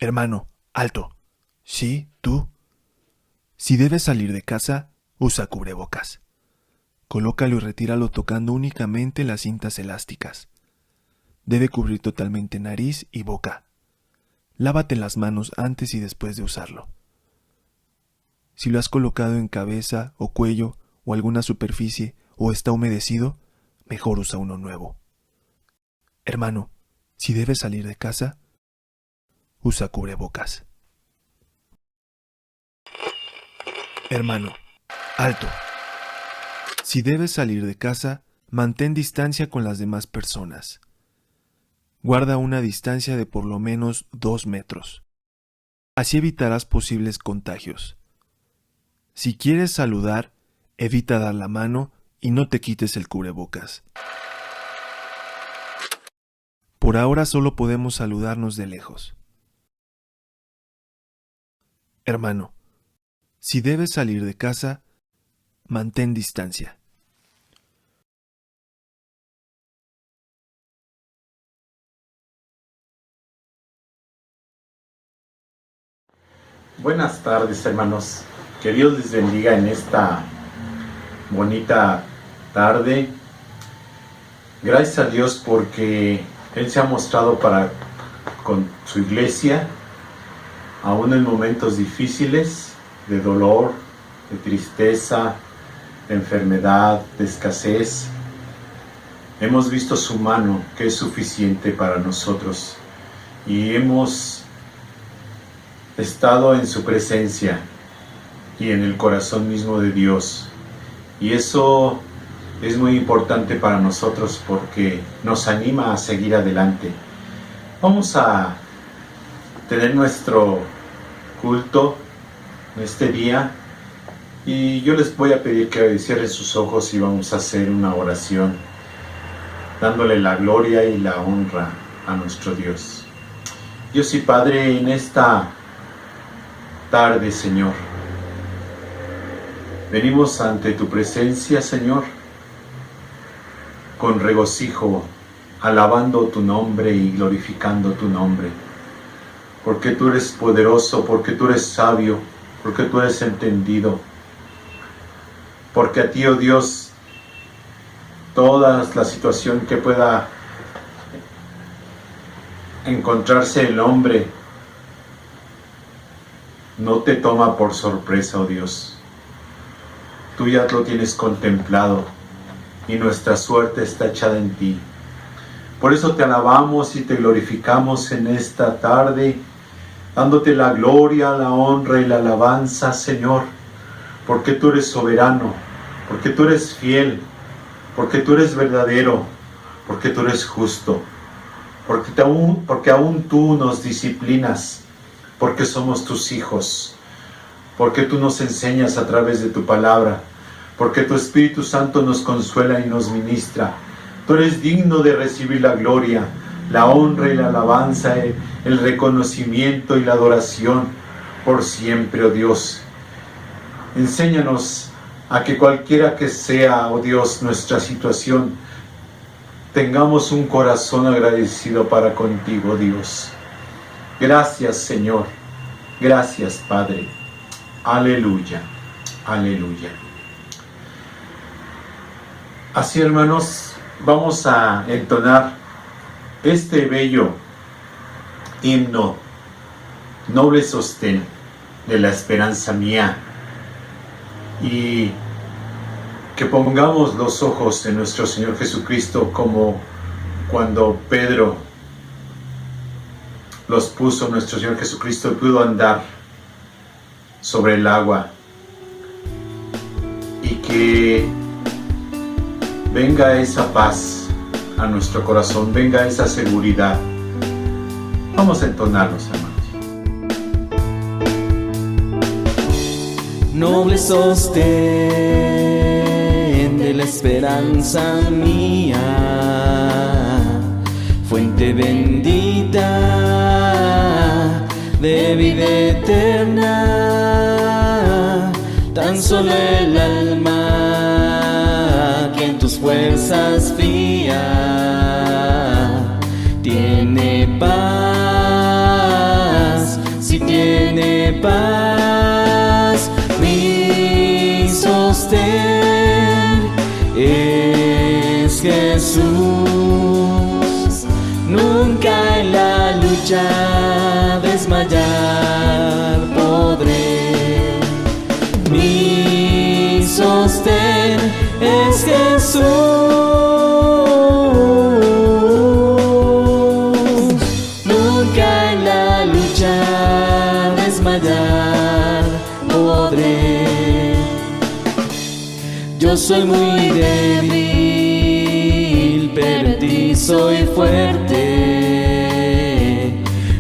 Hermano, alto. Sí, tú. Si debes salir de casa, usa cubrebocas. Colócalo y retíralo tocando únicamente las cintas elásticas. Debe cubrir totalmente nariz y boca. Lávate las manos antes y después de usarlo. Si lo has colocado en cabeza o cuello o alguna superficie o está humedecido, mejor usa uno nuevo. Hermano, si debes salir de casa, usa cubrebocas. Hermano, alto. Si debes salir de casa, mantén distancia con las demás personas. Guarda una distancia de por lo menos 2 metros. Así evitarás posibles contagios. Si quieres saludar, evita dar la mano y no te quites el cubrebocas. Por ahora solo podemos saludarnos de lejos. Hermano, si debes salir de casa, mantén distancia. Buenas tardes, hermanos. Que Dios les bendiga en esta bonita tarde. Gracias a Dios porque Él se ha mostrado con su iglesia, aún en momentos difíciles, de dolor, de tristeza, de enfermedad, de escasez. Hemos visto su mano que es suficiente para nosotros y hemos estado en su presencia y en el corazón mismo de Dios, y eso es muy importante para nosotros porque nos anima a seguir adelante. Vamos a tener nuestro culto en este día y yo les voy a pedir que cierren sus ojos y vamos a hacer una oración dándole la gloria y la honra a nuestro Dios. Dios y Padre, en esta tarde, Señor, venimos ante tu presencia, Señor, con regocijo, alabando tu nombre y glorificando tu nombre, porque tú eres poderoso, porque tú eres sabio, porque tú eres entendido, porque a ti, oh Dios, toda la situación que pueda encontrarse el hombre no te toma por sorpresa, oh Dios. Tú ya lo tienes contemplado y nuestra suerte está echada en ti. Por eso te alabamos y te glorificamos en esta tarde, dándote la gloria, la honra y la alabanza, Señor, porque tú eres soberano, porque tú eres fiel, porque tú eres verdadero, porque tú eres justo, porque aún tú nos disciplinas, porque somos tus hijos, porque tú nos enseñas a través de tu palabra, porque tu Espíritu Santo nos consuela y nos ministra. Tú eres digno de recibir la gloria, la honra y la alabanza, el reconocimiento y la adoración por siempre, oh Dios. Enséñanos a que cualquiera que sea, oh Dios, nuestra situación, tengamos un corazón agradecido para contigo, Dios. Gracias, Señor. Gracias, Padre. Aleluya. Aleluya. Así, hermanos, vamos a entonar este bello himno, noble sostén de la esperanza mía, y que pongamos los ojos en nuestro Señor Jesucristo como cuando Pedro los puso. Nuestro Señor Jesucristo pudo andar sobre el agua, y que venga esa paz a nuestro corazón, venga esa seguridad. Vamos a entonarnos, hermanos. Noble sostén de la esperanza mía, fuente bendita de vida eterna, tan solo el alma que en tus fuerzas fía tiene paz tiene paz, mi sostén es Jesús. Nunca en la lucha desmayar podré. Mi sostén es Jesús. Nunca en la lucha desmayar podré. Yo soy muy débil, pero en ti soy fuerte.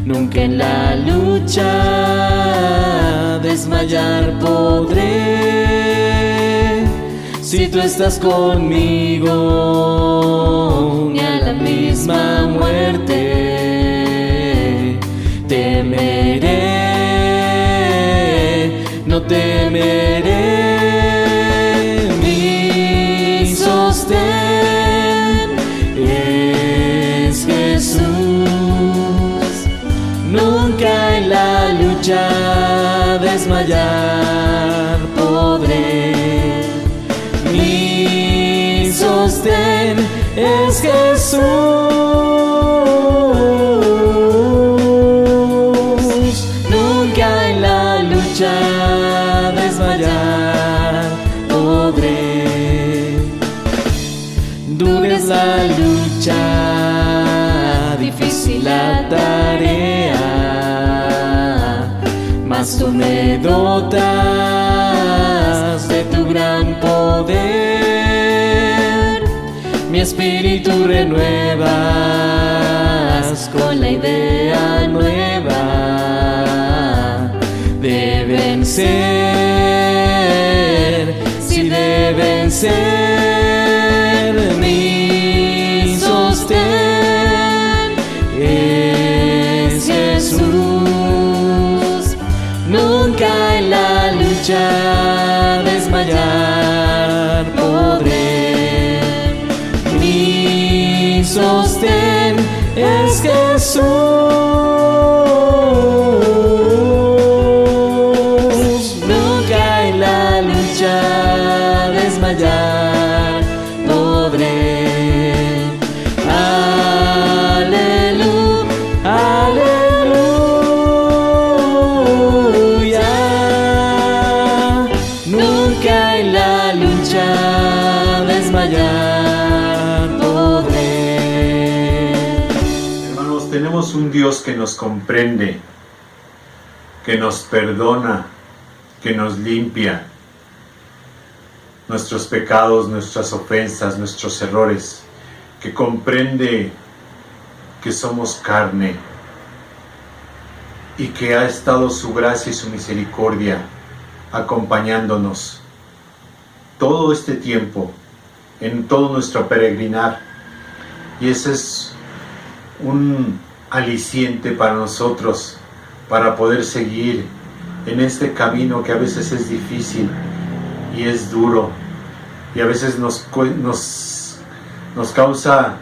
Nunca en la lucha desmayar podré. Si tú estás conmigo, ni a la misma muerte temeré, no temeré. Mi sostén es Jesús. Nunca en la lucha desmayar podré. Mi sostén es Jesús. Nunca en la lucha desmayar podré. Dura es la lucha, difícil la tarea, mas tú me dotas de tu gran poder. Mi espíritu renuevas con la idea nueva de vencer, si de vencer. Mi sostén es Jesús. Nunca en la lucha desmayar podré. Mi sostén es Jesús. Nunca en la lucha desmayar podré. Aleluya, aleluya. Nunca en la lucha desmayar podré. Hermanos, tenemos un Dios que nos comprende, que nos perdona, que nos limpia nuestros pecados, nuestras ofensas, nuestros errores, que comprende que somos carne y que ha estado su gracia y su misericordia acompañándonos todo este tiempo, en todo nuestro peregrinar. Y ese es un aliciente para nosotros, para poder seguir en este camino que a veces es difícil y es duro, y a veces nos causa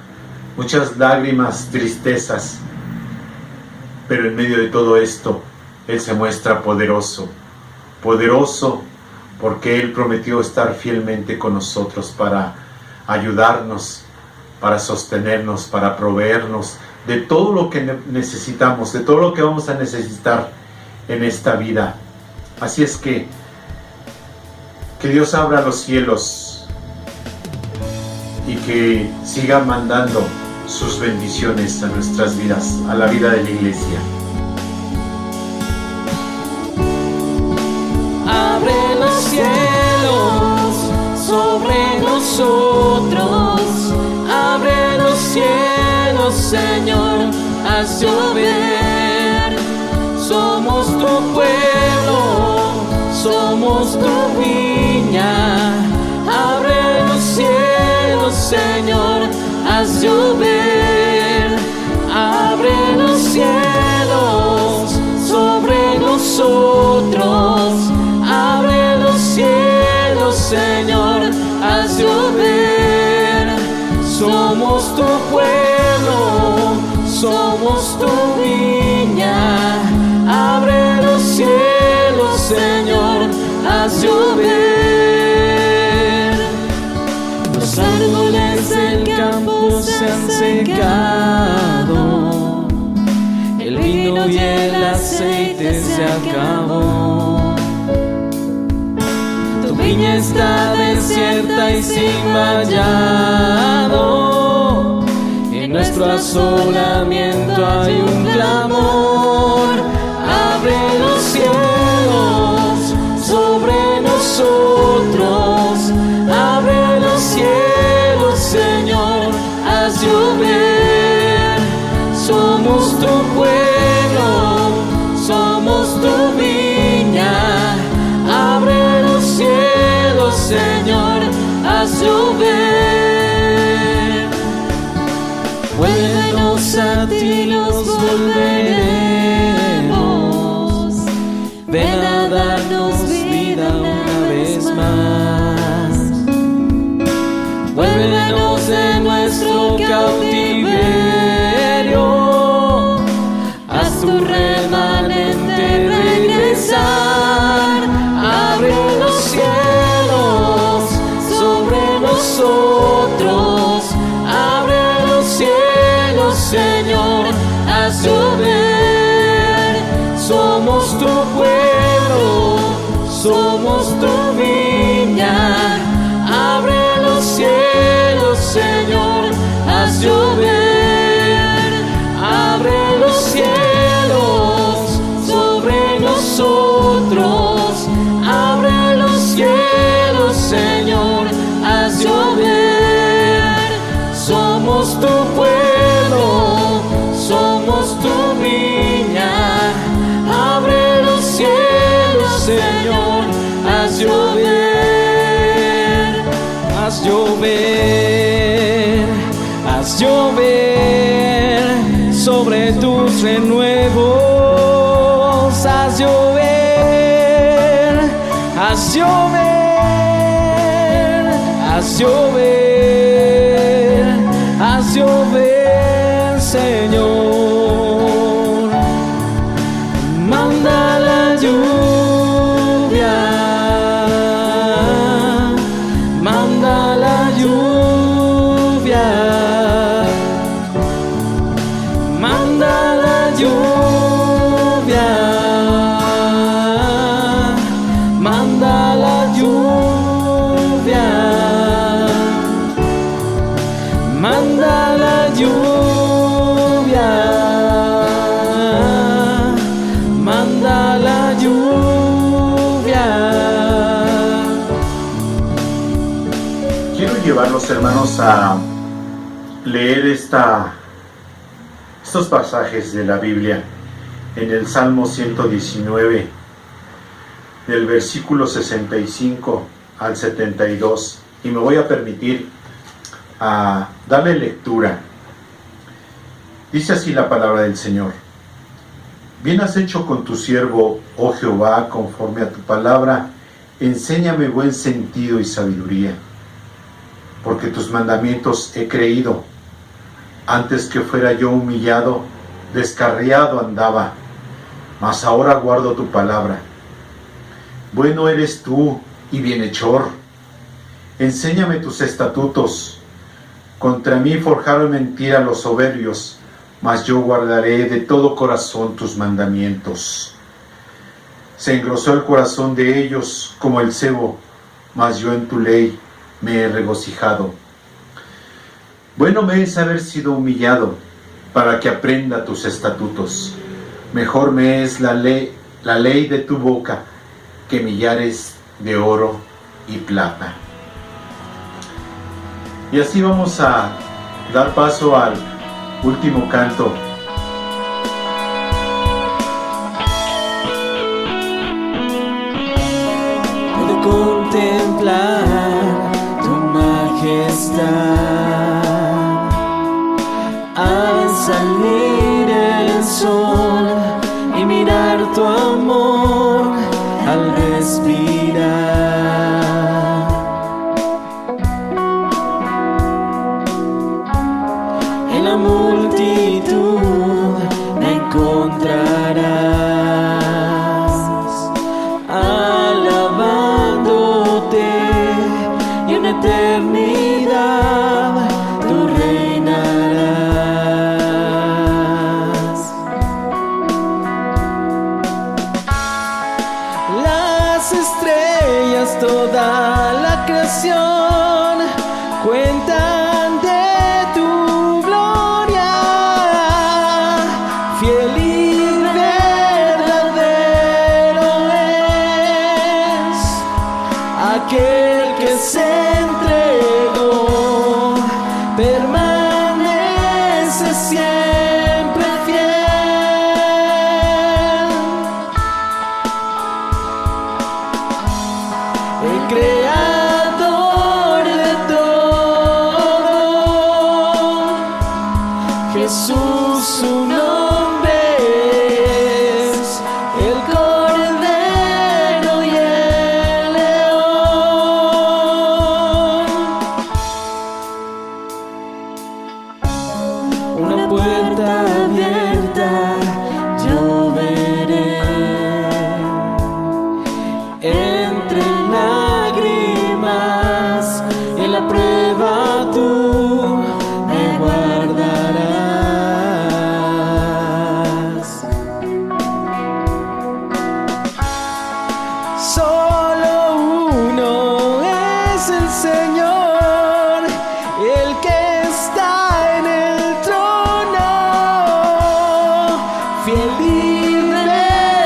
muchas lágrimas, tristezas, pero en medio de todo esto, Él se muestra poderoso, poderoso, porque Él prometió estar fielmente con nosotros para ayudarnos, para sostenernos, para proveernos de todo lo que necesitamos, de todo lo que vamos a necesitar en esta vida. Así es que Dios abra los cielos y que siga mandando sus bendiciones a nuestras vidas, a la vida de la iglesia. Abre los cielos sobre nosotros, abre los cielos, Señor, haz llover. Somos tu pueblo, somos tu viña. Abre los cielos, Señor, haz llover. Abre los cielos sobre nosotros. Abre los cielos, Señor, haz llover. Somos tu pueblo, somos tu viña. Abre los se acabó. Tu viña está desierta y sin vallado. En nuestro asolamiento hay un clamor. Abre los cielos sobre nosotros. Abre los cielos, Señor, haz llover. Somos tu pueblo, somos tu viña. Abre los cielos, Señor, haz llover. Vuélvenos a ti, nos volveremos. Ven a darnos vida una vez más. Vuélvenos de nuestro cautiverio. Haz tu remanente regresar. Abre los cielos sobre nosotros. Abre los cielos, Señor, haz llover. Somos tu pueblo, somos tu viña. Abre los cielos, Señor, haz llover. Abre los cielos sobre nosotros. Abre los cielos, Señor, haz llover. Somos tu pueblo, somos tu viña. Abre los cielos, Señor, haz llover. Haz llover, haz llover sobre tus renuevos. Haz llover, haz llover, haz llover, haz llover, Señor. Manda la lluvia, manda la lluvia, manda la lluvia, manda la lluvia, manda la lluvia, manda la lluvia. Quiero llevarlos, hermanos, a leer estos pasajes de la Biblia en el Salmo 119, del versículo 65 al 72, y me voy a permitir darle lectura. Dice así la palabra del Señor: Bien has hecho con tu siervo, oh Jehová, conforme a tu palabra, enséñame buen sentido y sabiduría, porque tus mandamientos he creído. Antes que fuera yo humillado, descarriado andaba, mas ahora guardo tu palabra. Bueno eres tú y bienhechor. Enséñame tus estatutos. Contra mí forjaron mentira los soberbios, mas yo guardaré de todo corazón tus mandamientos. Se engrosó el corazón de ellos como el sebo, mas yo en tu ley me he regocijado. Bueno me es haber sido humillado, para que aprenda tus estatutos. Mejor me es la ley de tu boca, que millares de oro y plata. Y así vamos a dar paso al último canto. Puedo contemplar tu majestad al salir el sol y mirar tu amor al respirar. En la multitud me encontrarás, alabándote, y en eternidad tú reinarás. creación cuentan de tu gloria, fiel y verdadero es aquel que se entregó, permanece siempre fiel. El creador de todo, Jesús su nombre es, el Cordero y el León. Una puerta abierta yo veré, entre lágrimas y en la prueba tú me guardarás. Solo uno es el Señor, el que está en el trono, fiel y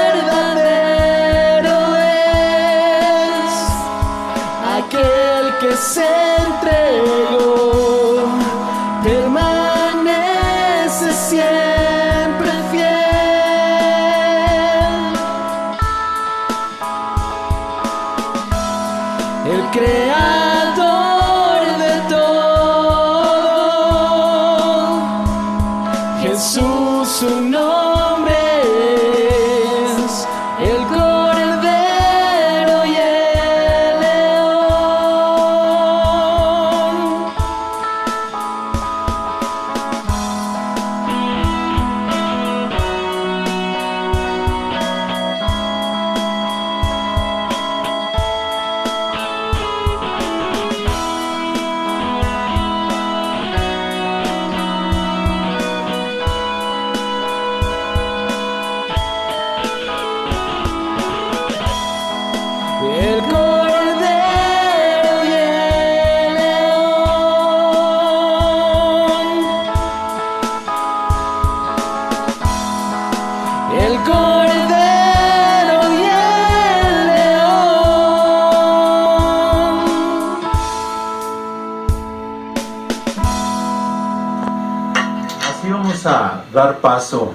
verdadero es aquel que se entregó, permanece siempre fiel. El creador de todo, Jesús su nombre es, el Cordero y el León. El Cordero y el León. El Cordero y el León. Así vamos a dar paso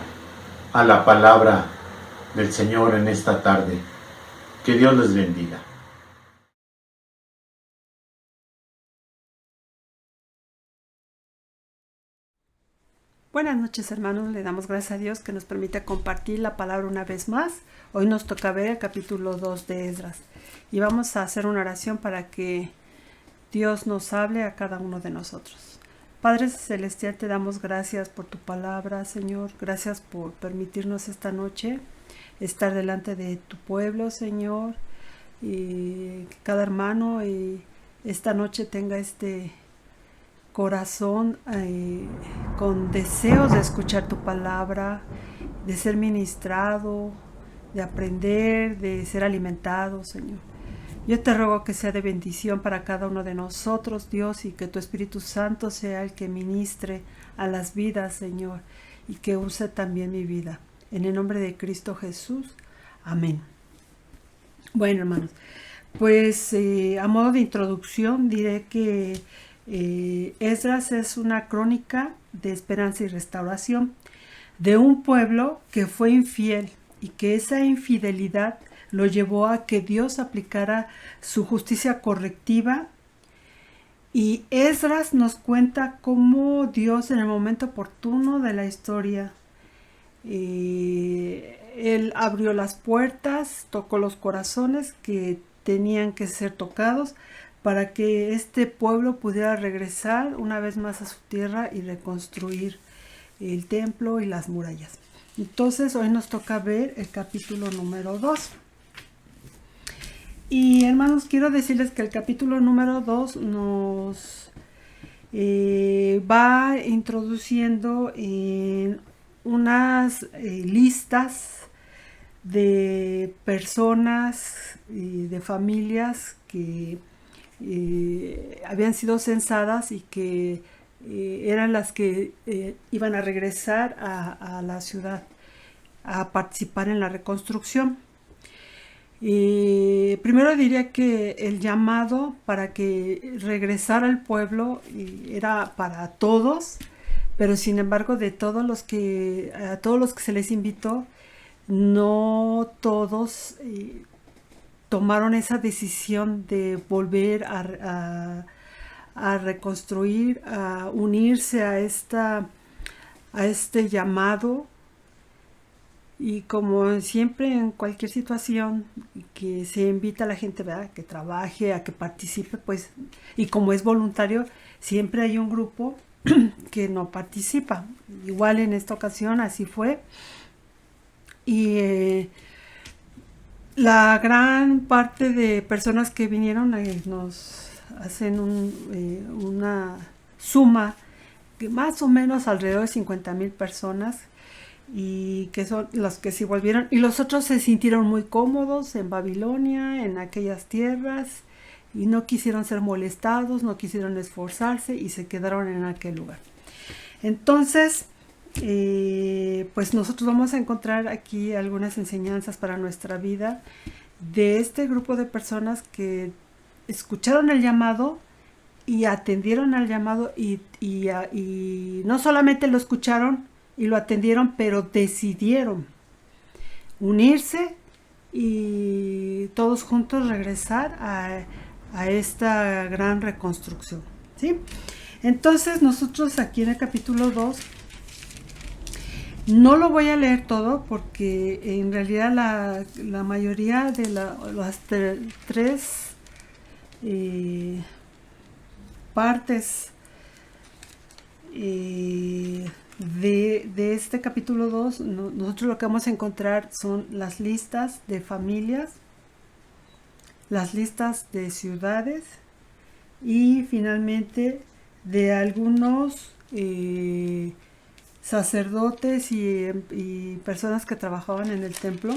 a la palabra del Señor en esta tarde. Que Dios les bendiga. Buenas noches, hermanos, le damos gracias a Dios que nos permite compartir la palabra una vez más. Hoy nos toca ver el capítulo 2 de Esdras y vamos a hacer una oración para que Dios nos hable a cada uno de nosotros. Padre Celestial, te damos gracias por tu palabra, Señor. Gracias por permitirnos esta noche estar delante de tu pueblo, Señor, y que cada hermano esta noche tenga este corazón con deseos de escuchar tu palabra, de ser ministrado, de aprender, de ser alimentado, Señor. Yo te ruego que sea de bendición para cada uno de nosotros, Dios, y que tu Espíritu Santo sea el que ministre a las vidas, Señor, y que use también mi vida. En el nombre de Cristo Jesús. Amén. Bueno, hermanos, pues a modo de introducción diré que Esdras es una crónica de esperanza y restauración de un pueblo que fue infiel y que esa infidelidad lo llevó a que Dios aplicara su justicia correctiva. Y Esdras nos cuenta cómo Dios en el momento oportuno de la historia, Él abrió las puertas, tocó los corazones que tenían que ser tocados para que este pueblo pudiera regresar una vez más a su tierra y reconstruir el templo y las murallas. Entonces hoy nos toca ver el capítulo número 2. Y hermanos, quiero decirles que el capítulo número 2 nos va introduciendo en unas listas de personas y de familias que habían sido censadas y que eran las que iban a regresar a la ciudad a participar en la reconstrucción. Primero diría que el llamado para que regresara al pueblo era para todos, pero sin embargo a todos los que se les invitó, no todos tomaron esa decisión de volver a reconstruir, a unirse a este llamado. Y como siempre en cualquier situación que se invita a la gente, ¿verdad?, que trabaje, a que participe, pues, y como es voluntario, siempre hay un grupo que no participa. Igual en esta ocasión así fue. Y la gran parte de personas que vinieron nos hacen una suma que más o menos alrededor de 50,000 personas, y que son los que se volvieron, y los otros se sintieron muy cómodos en Babilonia, en aquellas tierras, y no quisieron ser molestados, no quisieron esforzarse y se quedaron en aquel lugar. Entonces, pues nosotros vamos a encontrar aquí algunas enseñanzas para nuestra vida de este grupo de personas que escucharon el llamado y atendieron al llamado, y no solamente lo escucharon y lo atendieron, pero decidieron unirse y todos juntos regresar a esta gran reconstrucción, ¿sí? Entonces nosotros aquí en el capítulo 2, no lo voy a leer todo porque en realidad la mayoría de las tres partes de este capítulo 2, nosotros lo que vamos a encontrar son las listas de familias, las listas de ciudades y finalmente de algunos sacerdotes y personas que trabajaban en el templo.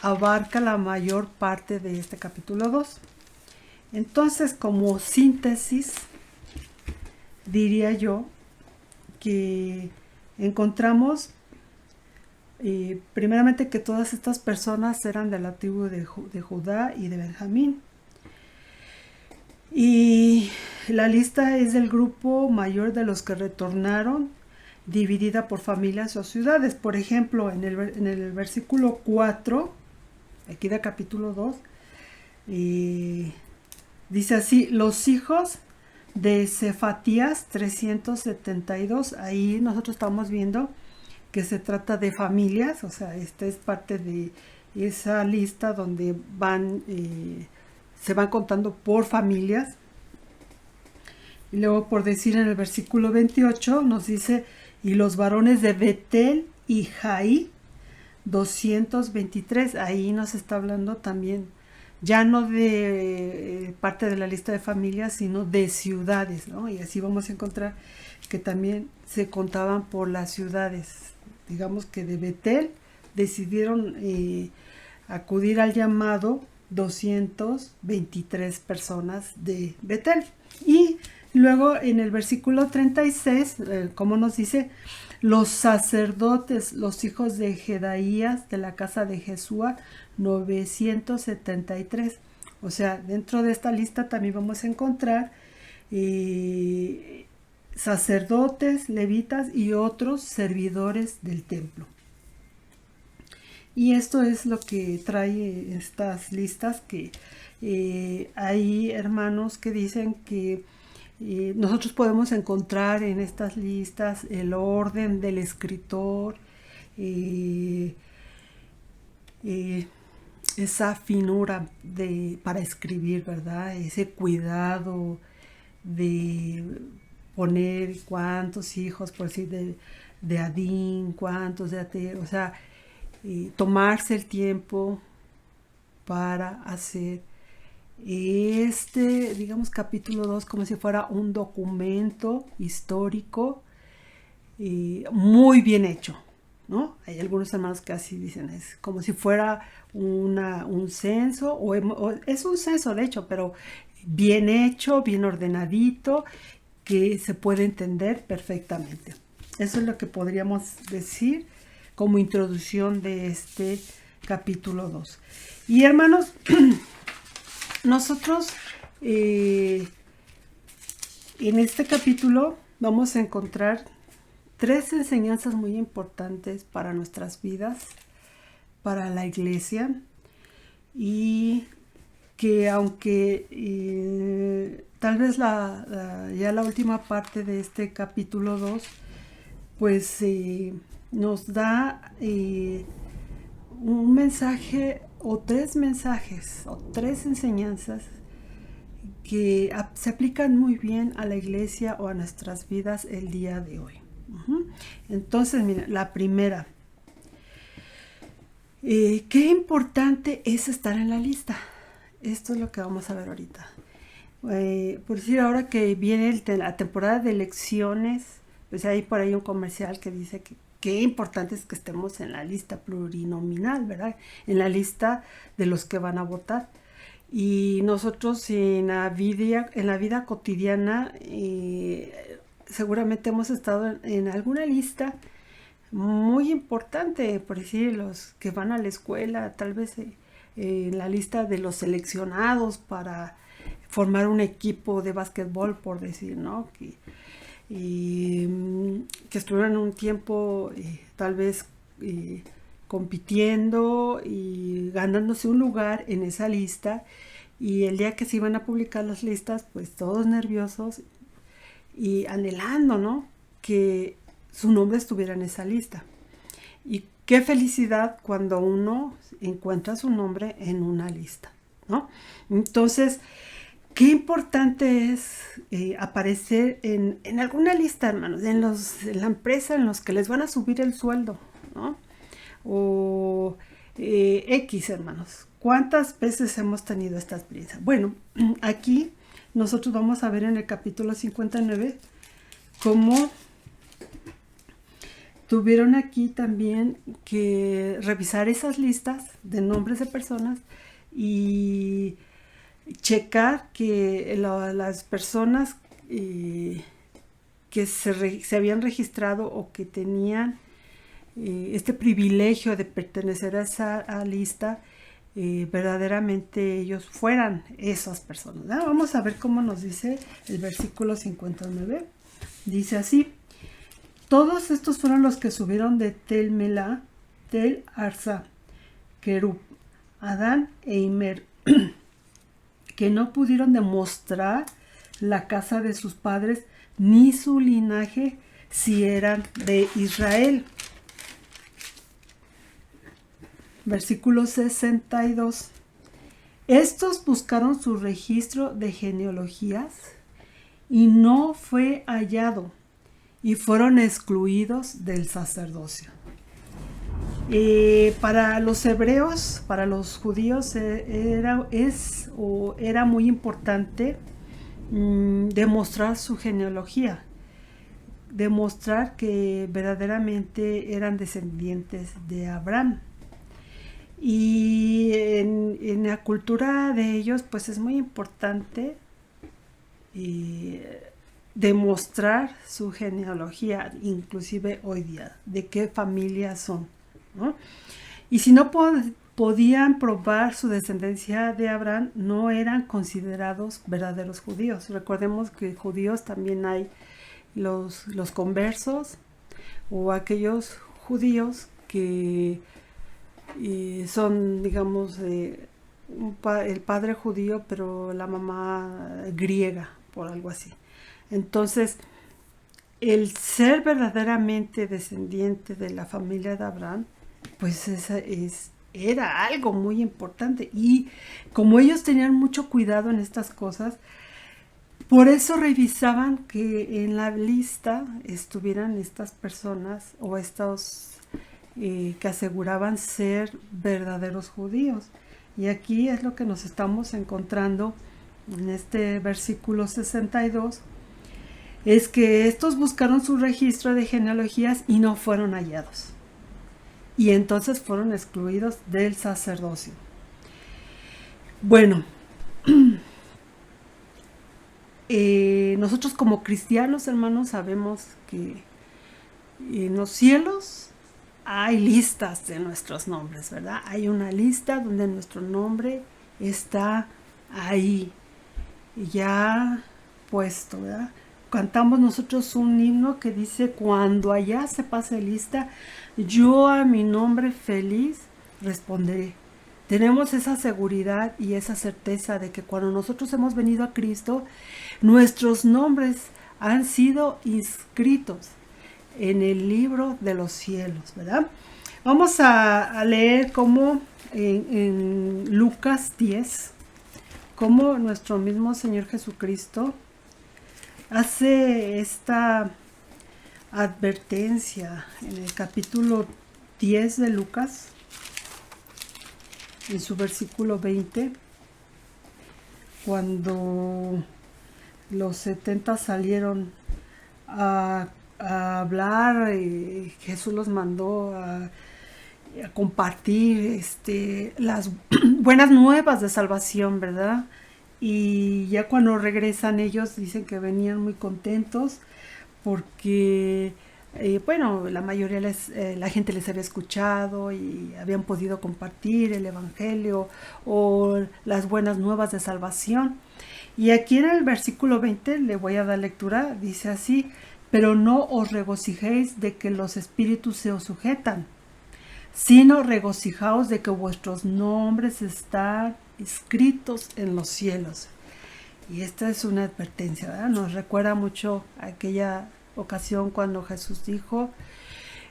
Abarca la mayor parte de este capítulo 2. Entonces, como síntesis, diría yo que encontramos primeramente que todas estas personas eran de la tribu de Judá y de Benjamín, y la lista es del grupo mayor de los que retornaron, dividida por familias o ciudades. Por ejemplo, en el versículo 4 aquí del capítulo 2 dice así: los hijos de Cefatías 372. Ahí nosotros estamos viendo que se trata de familias, o sea, esta es parte de esa lista donde se van contando por familias. Y luego, por decir, en el versículo 28 nos dice: y los varones de Betel y Jai 223. Ahí nos está hablando también ya no de parte de la lista de familias, sino de ciudades, ¿no? Y así vamos a encontrar que también se contaban por las ciudades. Digamos que de Betel decidieron acudir al llamado 223 personas de Betel. Y luego en el versículo 36, como nos dice, los sacerdotes, los hijos de Jedaías de la casa de Jesúa 973. O sea, dentro de esta lista también vamos a encontrar sacerdotes, levitas y otros servidores del templo. Y esto es lo que trae estas listas, que hay hermanos que dicen que nosotros podemos encontrar en estas listas el orden del escritor, esa finura para escribir, ¿verdad? Ese cuidado de poner cuántos hijos, por decir, de Adín, cuántos de Ater, o sea, tomarse el tiempo para hacer digamos, capítulo 2 como si fuera un documento histórico muy bien hecho, ¿no? Hay algunos hermanos que así dicen, es como si fuera un censo, o es un censo de hecho, pero bien hecho, bien ordenadito, que se puede entender perfectamente. Eso es lo que podríamos decir como introducción de este capítulo 2. Y hermanos, nosotros en este capítulo vamos a encontrar 3 enseñanzas muy importantes para nuestras vidas, para la iglesia, y que aunque tal vez ya la última parte de este capítulo 2 pues nos da un mensaje o 3 mensajes o 3 enseñanzas que se aplican muy bien a la iglesia o a nuestras vidas el día de hoy. Entonces, mira, la primera, qué importante es estar en la lista. Esto es lo que vamos a ver ahorita. Por decir, ahora que viene la temporada de elecciones, pues hay por ahí un comercial que dice que qué importante es que estemos en la lista plurinominal, ¿verdad? En la lista de los que van a votar. Y nosotros en la vida cotidiana seguramente hemos estado en alguna lista muy importante, por decir, los que van a la escuela, tal vez en la lista de los seleccionados para formar un equipo de básquetbol, por decir, ¿no? Que estuvieron un tiempo tal vez compitiendo y ganándose un lugar en esa lista, y el día que se iban a publicar las listas, pues todos nerviosos y anhelando, ¿no?, que su nombre estuviera en esa lista. Y qué felicidad cuando uno encuentra su nombre en una lista, ¿no? Entonces, qué importante es aparecer en alguna lista, hermanos, en la empresa en los que les van a subir el sueldo, ¿no? O X, hermanos. ¿Cuántas veces hemos tenido esta experiencia? Bueno, aquí nosotros vamos a ver en el capítulo 59 cómo tuvieron aquí también que revisar esas listas de nombres de personas y checar que las personas que se habían registrado o que tenían este privilegio de pertenecer a esa lista, verdaderamente ellos fueran esas personas, ¿no? Vamos a ver cómo nos dice el versículo 59. Dice así: todos estos fueron los que subieron de Tel Melá, Tel Arsa, Kerub, Adán e Imer, que no pudieron demostrar la casa de sus padres ni su linaje si eran de Israel. Versículo 62. Estos buscaron su registro de genealogías y no fue hallado, y fueron excluidos del sacerdocio. Para los hebreos, para los judíos, era muy importante demostrar su genealogía, demostrar que verdaderamente eran descendientes de Abraham. Y en la cultura de ellos, pues es muy importante demostrar su genealogía, inclusive hoy día, de qué familia son, ¿no? Y si no podían probar su descendencia de Abraham, no eran considerados verdaderos judíos. Recordemos que judíos también hay los conversos, o aquellos judíos que son, digamos, el padre judío, pero la mamá griega, por algo así. Entonces, el ser verdaderamente descendiente de la familia de Abraham, pues era algo muy importante. Y como ellos tenían mucho cuidado en estas cosas, por eso revisaban que en la lista estuvieran estas personas o estos que aseguraban ser verdaderos judíos. Y aquí es lo que nos estamos encontrando en este versículo 62, es que estos buscaron su registro de genealogías y no fueron hallados. y entonces fueron excluidos del sacerdocio. Bueno, nosotros como cristianos, hermanos, sabemos que en los cielos hay listas de nuestros nombres, ¿verdad? Hay una lista donde nuestro nombre está ahí, ya puesto, ¿verdad? Cantamos nosotros un himno que dice: cuando allá se pase lista, yo a mi nombre feliz responderé. Tenemos esa seguridad y esa certeza de que cuando nosotros hemos venido a Cristo, nuestros nombres han sido inscritos en el libro de los cielos, ¿verdad? Vamos a leer cómo en Lucas 10, cómo nuestro mismo Señor Jesucristo hace esta advertencia en el capítulo 10 de Lucas, en su versículo 20, cuando los 70 salieron a hablar, Jesús los mandó a compartir las buenas nuevas de salvación, ¿verdad? Y ya cuando regresan ellos dicen que venían muy contentos porque la mayoría la gente les había escuchado y habían podido compartir el evangelio o las buenas nuevas de salvación. Y aquí en el versículo 20 le voy a dar lectura, dice así: pero no os regocijéis de que los espíritus se os sujetan, sino regocijaos de que vuestros nombres están escritos en los cielos. Y esta es una advertencia, ¿verdad? Nos recuerda mucho aquella ocasión cuando Jesús dijo,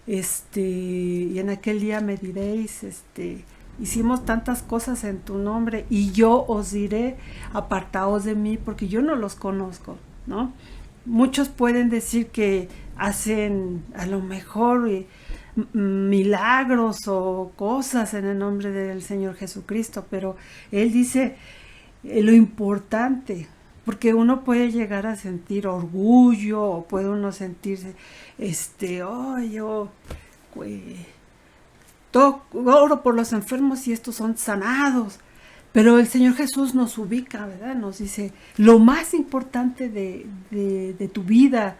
y en aquel día me diréis, hicimos tantas cosas en tu nombre, y yo os diré, apartaos de mí, porque yo no los conozco, ¿no? Muchos pueden decir que hacen a lo mejor milagros o cosas en el nombre del Señor Jesucristo, pero Él dice lo importante, porque uno puede llegar a sentir orgullo o puede uno sentirse, yo oro por los enfermos y estos son sanados. Pero el Señor Jesús nos ubica, ¿verdad? Nos dice, lo más importante de tu vida,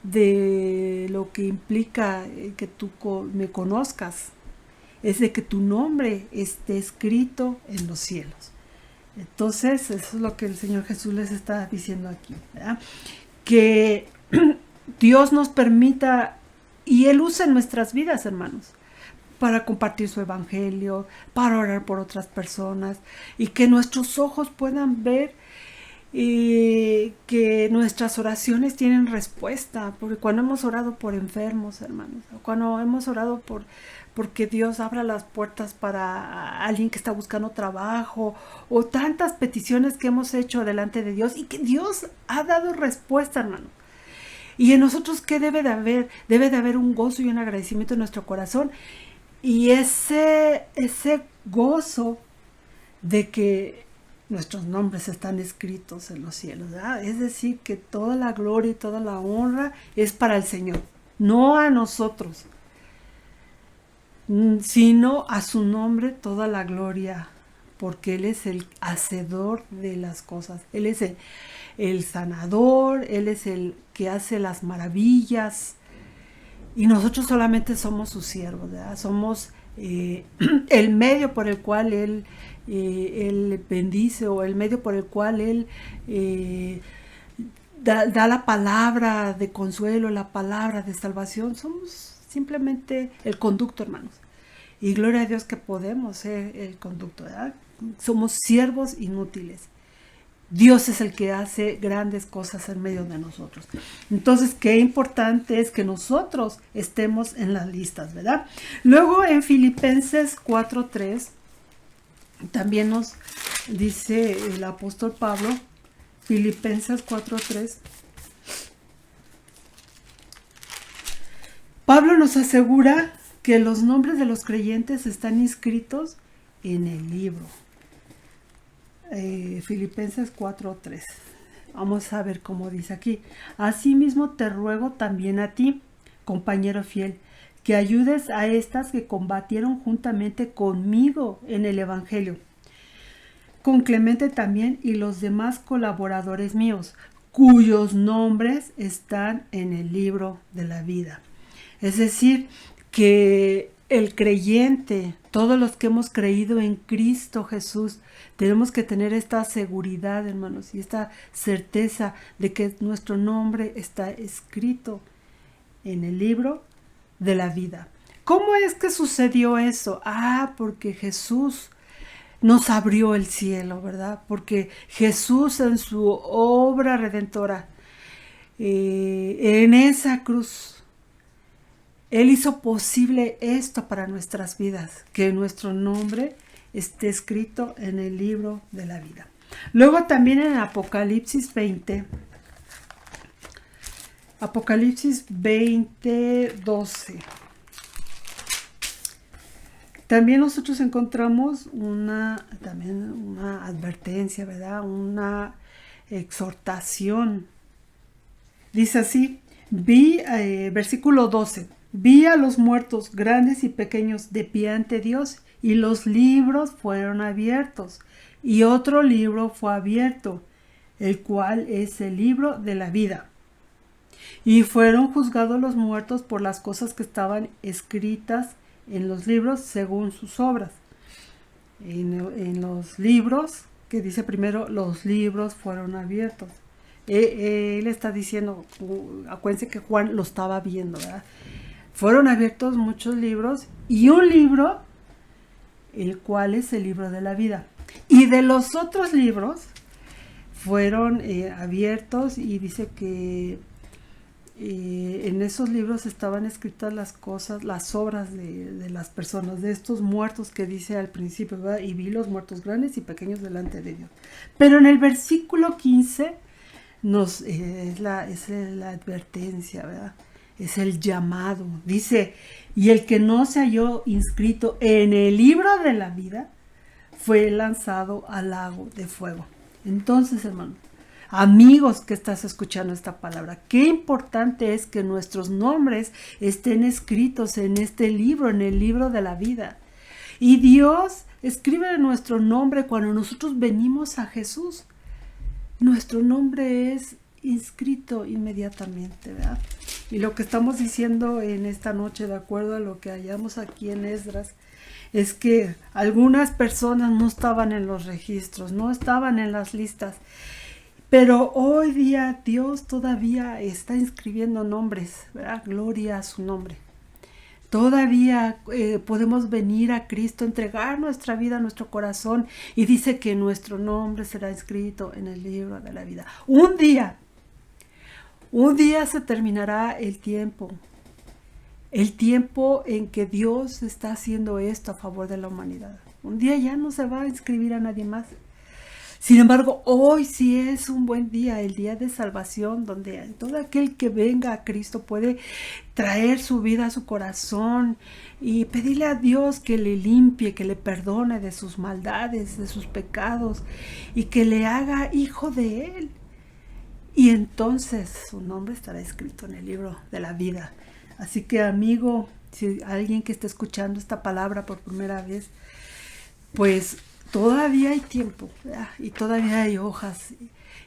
de lo que implica que tú me conozcas, es de que tu nombre esté escrito en los cielos. Entonces, eso es lo que el Señor Jesús les está diciendo aquí, ¿verdad? Que Dios nos permita, y Él usa en nuestras vidas, hermanos, para compartir su evangelio, para orar por otras personas, y que nuestros ojos puedan ver que nuestras oraciones tienen respuesta, porque cuando hemos orado por enfermos, hermanos, o cuando hemos orado porque Dios abra las puertas para alguien que está buscando trabajo, o tantas peticiones que hemos hecho delante de Dios y que Dios ha dado respuesta, hermano. Y en nosotros, ¿qué debe de haber? Debe de haber un gozo y un agradecimiento en nuestro corazón, y ese gozo de que nuestros nombres están escritos en los cielos, ¿verdad? Es decir, que toda la gloria y toda la honra es para el Señor, no a nosotros, sino a su nombre toda la gloria, porque Él es el hacedor de las cosas. Él es el sanador, Él es el que hace las maravillas, y nosotros solamente somos sus siervos, ¿verdad? Somos el medio por el cual Él bendice, o el medio por el cual Él da la palabra de consuelo, la palabra de salvación. Somos simplemente el conducto, hermanos. Y gloria a Dios que podemos ser el conducto, ¿verdad? Somos siervos inútiles. Dios es el que hace grandes cosas en medio de nosotros. Entonces, qué importante es que nosotros estemos en las listas, ¿verdad? Luego en Filipenses 4:3 también nos dice el apóstol Pablo, Filipenses 4:3, Pablo nos asegura que los nombres de los creyentes están inscritos en el libro. Filipenses 4:3. Vamos a ver cómo dice aquí. Asimismo te ruego también a ti, compañero fiel, que ayudes a estas que combatieron juntamente conmigo en el Evangelio, con Clemente también y los demás colaboradores míos, cuyos nombres están en el libro de la vida. Es decir, que el creyente, todos los que hemos creído en Cristo Jesús, tenemos que tener esta seguridad, hermanos, y esta certeza de que nuestro nombre está escrito en el libro de la vida. ¿Cómo es que sucedió eso? Porque Jesús nos abrió el cielo, ¿verdad? Porque Jesús en su obra redentora, en esa cruz, Él hizo posible esto para nuestras vidas, que nuestro nombre esté escrito en el libro de la vida. Luego también en Apocalipsis 20, 12. También nosotros encontramos una advertencia, ¿verdad? Una exhortación. Dice así, versículo 12. Vi a los muertos, grandes y pequeños, de pie ante Dios, y los libros fueron abiertos, y otro libro fue abierto, el cual es el libro de la vida. Y fueron juzgados los muertos por las cosas que estaban escritas en los libros según sus obras. En los libros, que dice primero, los libros fueron abiertos. Él está diciendo, acuérdense que Juan lo estaba viendo, ¿verdad? Fueron abiertos muchos libros y un libro, el cual es el libro de la vida. Y de los otros libros fueron abiertos, y dice que en esos libros estaban escritas las cosas, las obras de las personas, de estos muertos que dice al principio, ¿verdad? Y vi los muertos grandes y pequeños delante de Dios. Pero en el versículo 15 es la advertencia, ¿verdad? Es el llamado. Dice, y el que no se halló inscrito en el libro de la vida fue lanzado al lago de fuego. Entonces, hermano, amigos que estás escuchando esta palabra, qué importante es que nuestros nombres estén escritos en este libro, en el libro de la vida. Y Dios escribe nuestro nombre cuando nosotros venimos a Jesús. Nuestro nombre es inscrito inmediatamente, ¿verdad? Y lo que estamos diciendo en esta noche, de acuerdo a lo que hallamos aquí en Esdras, es que algunas personas no estaban en los registros, no estaban en las listas, pero hoy día Dios todavía está inscribiendo nombres, ¿verdad? Gloria a su nombre. Todavía podemos venir a Cristo, entregar nuestra vida, nuestro corazón, y dice que nuestro nombre será escrito en el libro de la vida. Un día se terminará el tiempo en que Dios está haciendo esto a favor de la humanidad. Un día ya no se va a inscribir a nadie más. Sin embargo, hoy sí es un buen día, el día de salvación, donde todo aquel que venga a Cristo puede traer su vida a su corazón y pedirle a Dios que le limpie, que le perdone de sus maldades, de sus pecados, y que le haga hijo de Él. Y entonces su nombre estará escrito en el libro de la vida. Así que, amigo, si alguien que está escuchando esta palabra por primera vez, pues todavía hay tiempo, ¿verdad? Y todavía hay hojas.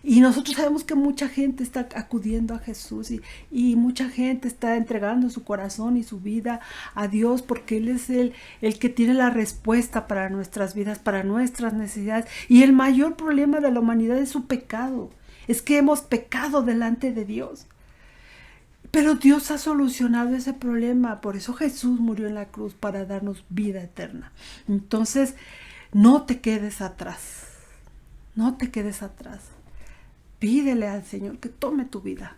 Y nosotros sabemos que mucha gente está acudiendo a Jesús y mucha gente está entregando su corazón y su vida a Dios, porque Él es el que tiene la respuesta para nuestras vidas, para nuestras necesidades. Y el mayor problema de la humanidad es su pecado. Es que hemos pecado delante de Dios. Pero Dios ha solucionado ese problema. Por eso Jesús murió en la cruz, para darnos vida eterna. Entonces, no te quedes atrás. No te quedes atrás. Pídele al Señor que tome tu vida,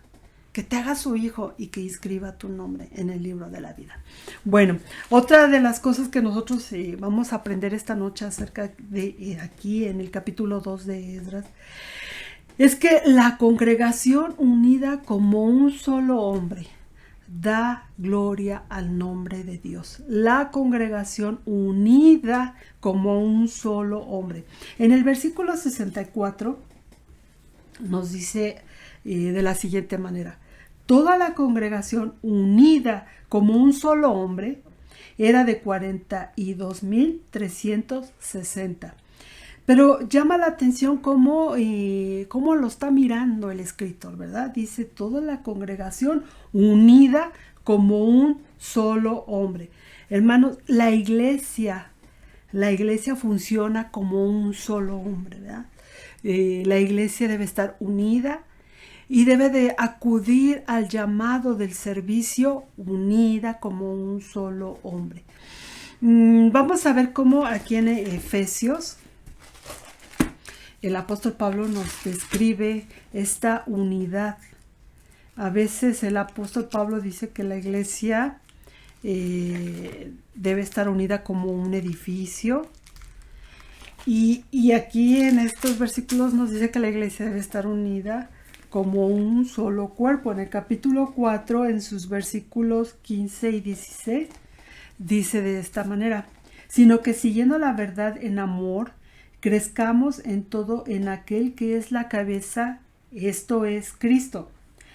que te haga su hijo y que inscriba tu nombre en el libro de la vida. Bueno, otra de las cosas que nosotros vamos a aprender esta noche acerca de aquí en el capítulo 2 de Esdras, es que la congregación unida como un solo hombre da gloria al nombre de Dios. La congregación unida como un solo hombre. En el versículo 64 nos dice de la siguiente manera: toda la congregación unida como un solo hombre era de 42,360. Pero llama la atención cómo lo está mirando el escritor, ¿verdad? Dice toda la congregación unida como un solo hombre. Hermanos, la iglesia funciona como un solo hombre, ¿verdad? La iglesia debe estar unida y debe de acudir al llamado del servicio unida como un solo hombre. Vamos a ver cómo aquí en Efesios el apóstol Pablo nos describe esta unidad. A veces el apóstol Pablo dice que la iglesia debe estar unida como un edificio. Y aquí en estos versículos nos dice que la iglesia debe estar unida como un solo cuerpo. En el capítulo 4, en sus versículos 15 y 16, dice de esta manera: sino que siguiendo la verdad en amor, crezcamos en todo en aquel que es la cabeza, esto es Cristo,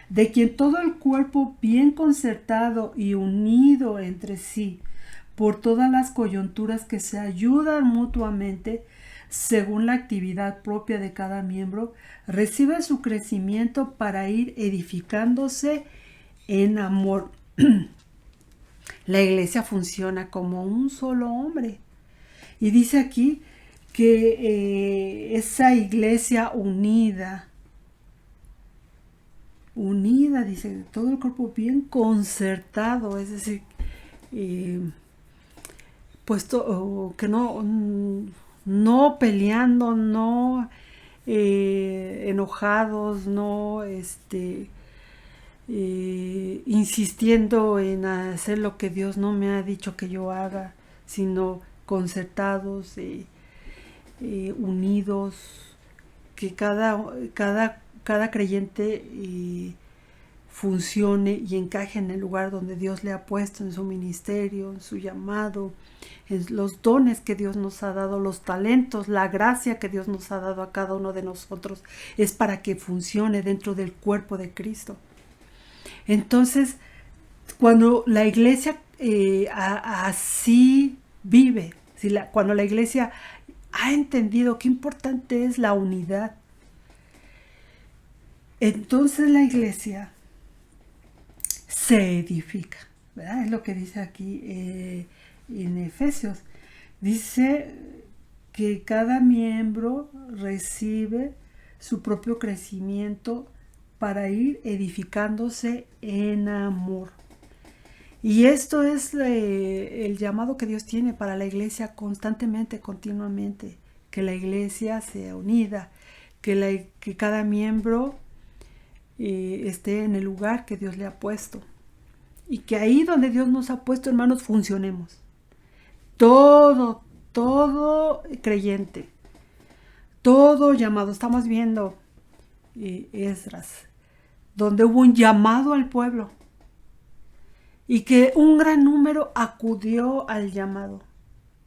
de quien todo el cuerpo bien concertado y unido entre sí, por todas las coyunturas que se ayudan mutuamente, según la actividad propia de cada miembro, recibe su crecimiento para ir edificándose en amor. La iglesia funciona como un solo hombre. Y dice aquí que esa iglesia unida, dice, todo el cuerpo bien concertado, es decir, puesto que no peleando, no enojados, no insistiendo en hacer lo que Dios no me ha dicho que yo haga, sino concertados, unidos, que cada creyente funcione y encaje en el lugar donde Dios le ha puesto, en su ministerio, en su llamado, en los dones que Dios nos ha dado, los talentos, la gracia que Dios nos ha dado a cada uno de nosotros, es para que funcione dentro del cuerpo de Cristo. Entonces, cuando la iglesia así vive, cuando la iglesia ha entendido qué importante es la unidad, entonces la iglesia se edifica, ¿verdad? Es lo que dice aquí en Efesios. Dice que cada miembro recibe su propio crecimiento para ir edificándose en amor. Y esto es el llamado que Dios tiene para la iglesia constantemente, continuamente, que la iglesia sea unida, que cada miembro esté en el lugar que Dios le ha puesto, y que ahí donde Dios nos ha puesto, hermanos, funcionemos. Todo creyente, todo llamado. Estamos viendo Esdras, donde hubo un llamado al pueblo y que un gran número acudió al llamado.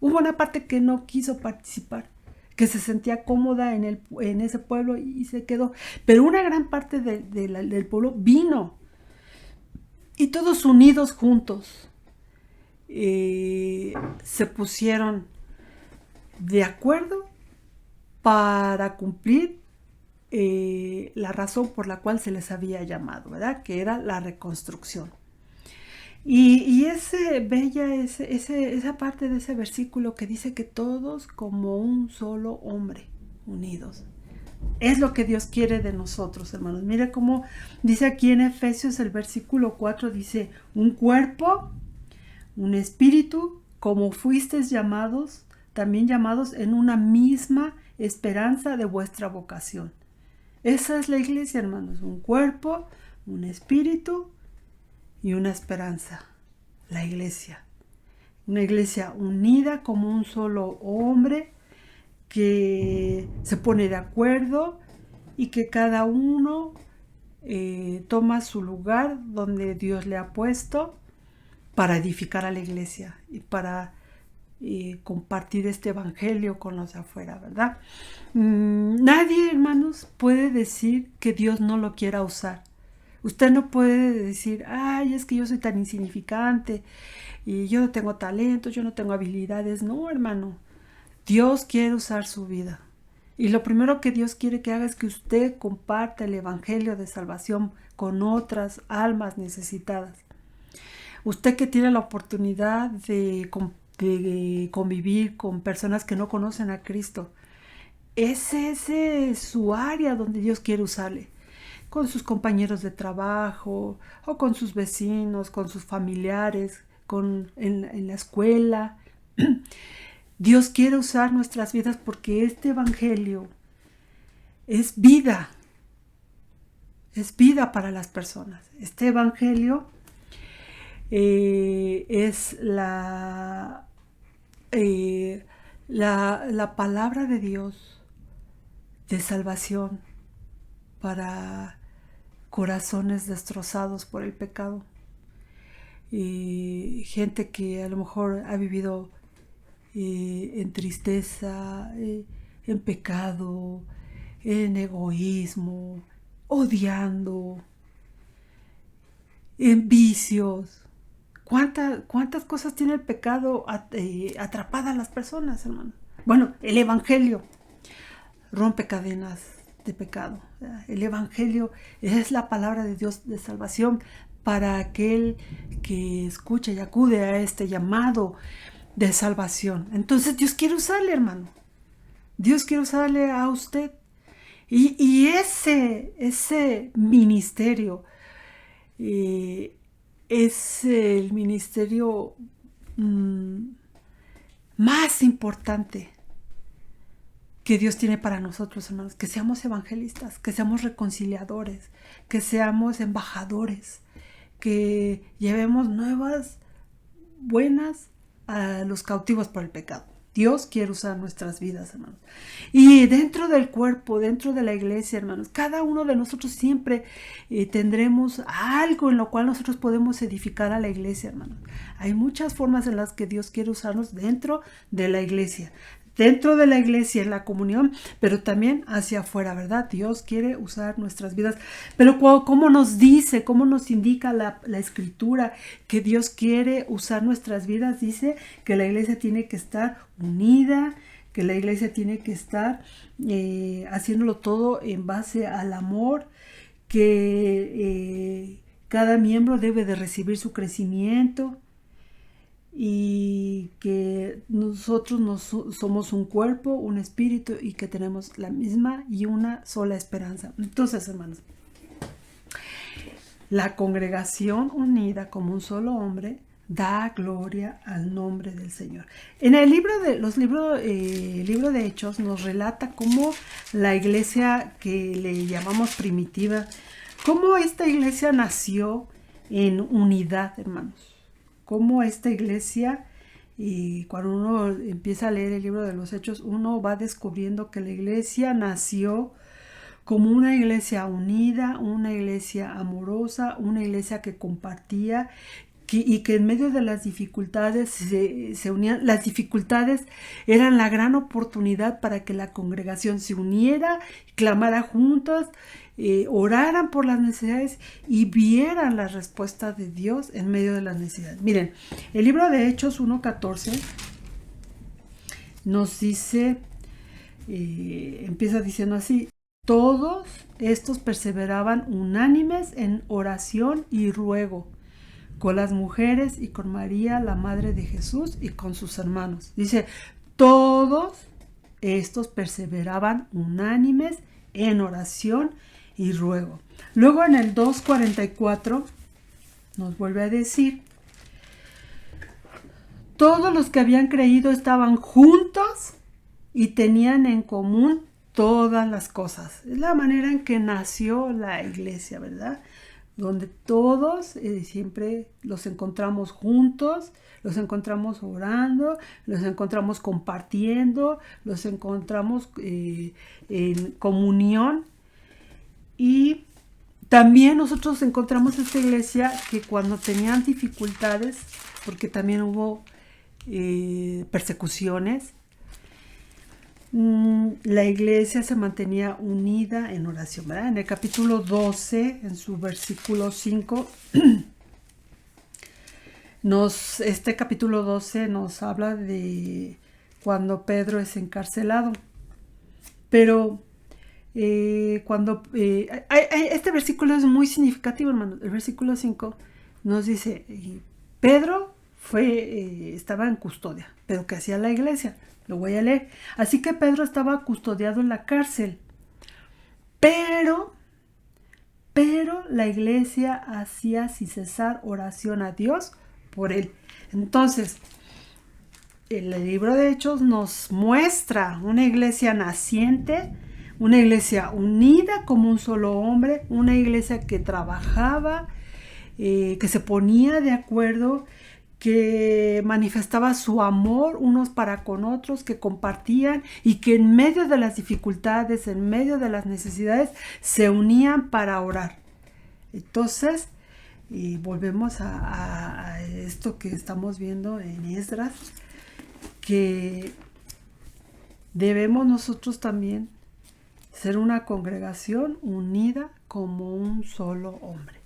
Hubo una parte que no quiso participar, que se sentía cómoda en ese pueblo y se quedó. Pero una gran parte del pueblo vino. Y todos unidos juntos se pusieron de acuerdo para cumplir la razón por la cual se les había llamado, ¿verdad? Que era la reconstrucción. Y esa parte de ese versículo que dice que todos como un solo hombre, unidos. Es lo que Dios quiere de nosotros, hermanos. Mira cómo dice aquí en Efesios el versículo 4, dice: un cuerpo, un espíritu, como fuisteis llamados, también llamados en una misma esperanza de vuestra vocación. Esa es la iglesia, hermanos. Un cuerpo, un espíritu y una esperanza. La iglesia. Una iglesia unida como un solo hombre, que se pone de acuerdo y que cada uno toma su lugar donde Dios le ha puesto para edificar a la iglesia y para compartir este evangelio con los de afuera, ¿verdad? Nadie, hermanos, puede decir que Dios no lo quiera usar, Usted no puede decir, ay, es que yo soy tan insignificante y yo no tengo talento, yo no tengo habilidades. No, hermano. Dios quiere usar su vida. Y lo primero que Dios quiere que haga es que usted comparta el evangelio de salvación con otras almas necesitadas. Usted que tiene la oportunidad de convivir con personas que no conocen a Cristo, ese es su área donde Dios quiere usarle. Con sus compañeros de trabajo, o con sus vecinos, con sus familiares, en la escuela. Dios quiere usar nuestras vidas porque este evangelio es vida para las personas. Este evangelio es la palabra de Dios de salvación para corazones destrozados por el pecado. Gente que a lo mejor ha vivido en tristeza, en pecado, en egoísmo, odiando, en vicios. ¿Cuántas cosas tiene el pecado atrapada a las personas, hermano? Bueno, el evangelio rompe cadenas de pecado. El evangelio es la palabra de Dios de salvación para aquel que escucha y acude a este llamado de salvación. Entonces Dios quiere usarle, hermano. Dios quiere usarle a usted. Y ese ministerio es el ministerio más importante que Dios tiene para nosotros, hermanos. Que seamos evangelistas, que seamos reconciliadores, que seamos embajadores, que llevemos nuevas, buenas a los cautivos por el pecado. Dios quiere usar nuestras vidas, hermanos. Y dentro del cuerpo, dentro de la iglesia, hermanos, cada uno de nosotros siempre tendremos algo en lo cual nosotros podemos edificar a la iglesia, hermanos. Hay muchas formas en las que Dios quiere usarnos dentro de la iglesia. Dentro de la iglesia, en la comunión, pero también hacia afuera, ¿verdad? Dios quiere usar nuestras vidas. Pero ¿cómo nos dice, cómo nos indica la escritura que Dios quiere usar nuestras vidas? Dice que la iglesia tiene que estar unida, que la iglesia tiene que estar haciéndolo todo en base al amor, que cada miembro debe de recibir su crecimiento, y que nosotros somos un cuerpo, un espíritu, y que tenemos la misma y una sola esperanza. Entonces, hermanos, la congregación unida como un solo hombre da gloria al nombre del Señor. En el libro de Hechos nos relata cómo la iglesia que le llamamos primitiva, cómo esta iglesia nació en unidad, hermanos. Cómo esta iglesia, y cuando uno empieza a leer el libro de los Hechos, uno va descubriendo que la iglesia nació como una iglesia unida, una iglesia amorosa, una iglesia que compartía, y que en medio de las dificultades se unían. Las dificultades eran la gran oportunidad para que la congregación se uniera, clamara juntas, oraran por las necesidades y vieran la respuesta de Dios en medio de las necesidades. Miren, el libro de Hechos 1:14 nos dice, empieza diciendo así: todos estos perseveraban unánimes en oración y ruego con las mujeres y con María, la madre de Jesús, y con sus hermanos. Dice, todos estos perseveraban unánimes en oración y ruego. Luego en el 2:44 nos vuelve a decir, todos los que habían creído estaban juntos y tenían en común todas las cosas. Es la manera en que nació la iglesia, ¿verdad? Donde todos siempre los encontramos juntos, los encontramos orando, los encontramos compartiendo, los encontramos en comunión. Y también nosotros encontramos esta iglesia que cuando tenían dificultades, porque también hubo persecuciones, la iglesia se mantenía unida en oración, ¿verdad? En el capítulo 12, en su versículo 5, este capítulo 12 nos habla de cuando Pedro es encarcelado. Pero este versículo es muy significativo, hermano. El versículo 5 nos dice, Pedro estaba en custodia, pero ¿qué hacía la iglesia? Lo voy a leer. Así que Pedro estaba custodiado en la cárcel, pero la iglesia hacía sin cesar oración a Dios por él. Entonces, el libro de Hechos nos muestra una iglesia naciente, una iglesia unida como un solo hombre, una iglesia que trabajaba, que se ponía de acuerdo, que manifestaba su amor unos para con otros, que compartían y que en medio de las dificultades, en medio de las necesidades, se unían para orar. Entonces, volvemos a esto que estamos viendo en Esdras, que debemos nosotros también ser una congregación unida como un solo hombre.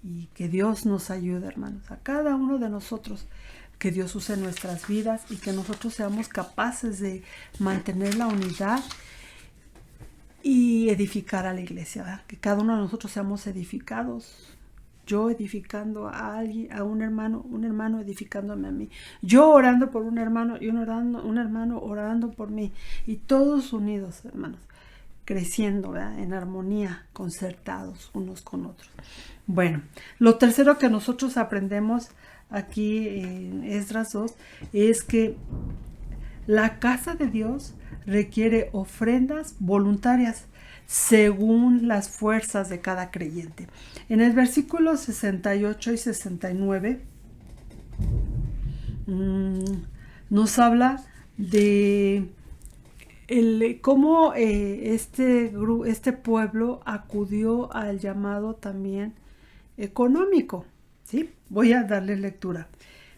Y que Dios nos ayude, hermanos, a cada uno de nosotros, que Dios use nuestras vidas y que nosotros seamos capaces de mantener la unidad y edificar a la iglesia, ¿verdad? Que cada uno de nosotros seamos edificados. Yo edificando a alguien, a un hermano edificándome a mí. Yo orando por un hermano y un hermano orando por mí. Y todos unidos, hermanos, creciendo, ¿verdad? En armonía, concertados unos con otros. Bueno, lo tercero que nosotros aprendemos aquí en Esdras 2 es que la casa de Dios requiere ofrendas voluntarias según las fuerzas de cada creyente. En el versículo 68 y 69 nos habla de cómo este pueblo acudió al llamado también económico, ¿sí? Voy a darle lectura.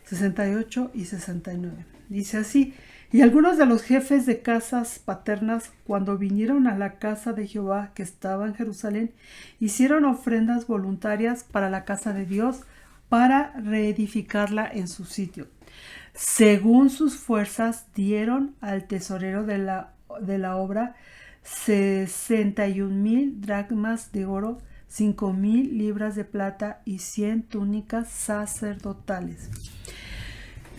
68 y 69. Dice así: y algunos de los jefes de casas paternas, cuando vinieron a la casa de Jehová que estaba en Jerusalén, hicieron ofrendas voluntarias para la casa de Dios, para reedificarla en su sitio. Según sus fuerzas, dieron al tesorero de la obra 61,000 dracmas de oro, 5,000 libras de plata y 100 túnicas sacerdotales.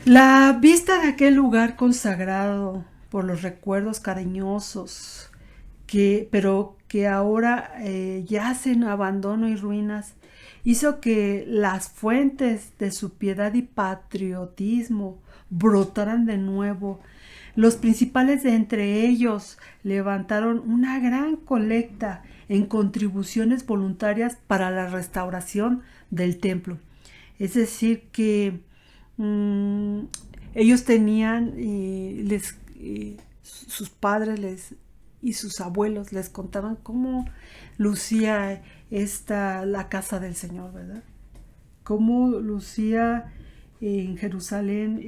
La vista de aquel lugar consagrado por los recuerdos cariñosos, pero que ahora yacen en abandono y ruinas, hizo que las fuentes de su piedad y patriotismo brotaran de nuevo. Los principales de entre ellos levantaron una gran colecta en contribuciones voluntarias para la restauración del templo. Es decir, que ellos tenían, sus padres y sus abuelos les contaban cómo lucía la casa del Señor, ¿verdad? Cómo lucía en Jerusalén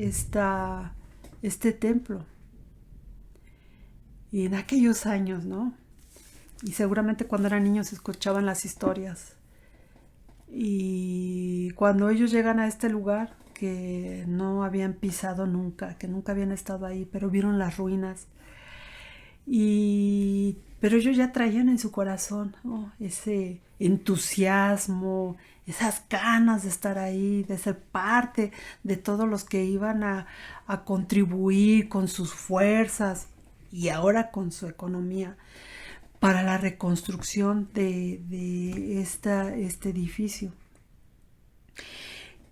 este templo. Y en aquellos años, ¿no? Y seguramente cuando eran niños escuchaban las historias. Y cuando ellos llegan a este lugar que no habían pisado nunca, que nunca habían estado ahí, pero vieron las ruinas. Pero ellos ya traían en su corazón, ¿no?, ese entusiasmo, esas ganas de estar ahí, de ser parte de todos los que iban a contribuir con sus fuerzas y ahora con su economía para la reconstrucción de este edificio.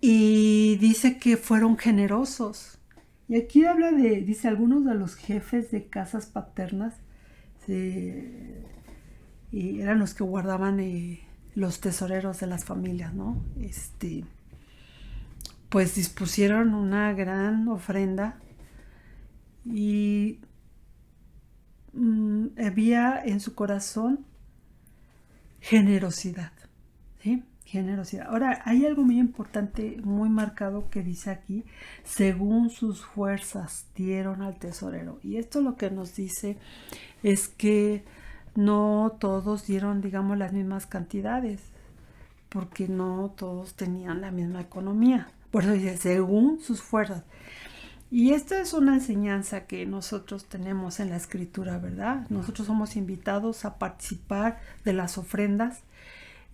Y dice que fueron generosos. Y aquí habla dice, algunos de los jefes de casas paternas y eran los que guardaban los tesoreros de las familias, ¿no? Pues dispusieron una gran ofrenda y había en su corazón generosidad, ¿sí? generosidad. Ahora, hay algo muy importante, muy marcado que dice aquí, según sus fuerzas dieron al tesorero. Y esto lo que nos dice es que no todos dieron, digamos, las mismas cantidades, porque no todos tenían la misma economía. Por eso dice, según sus fuerzas. Y esta es una enseñanza que nosotros tenemos en la Escritura, ¿verdad? Nosotros somos invitados a participar de las ofrendas.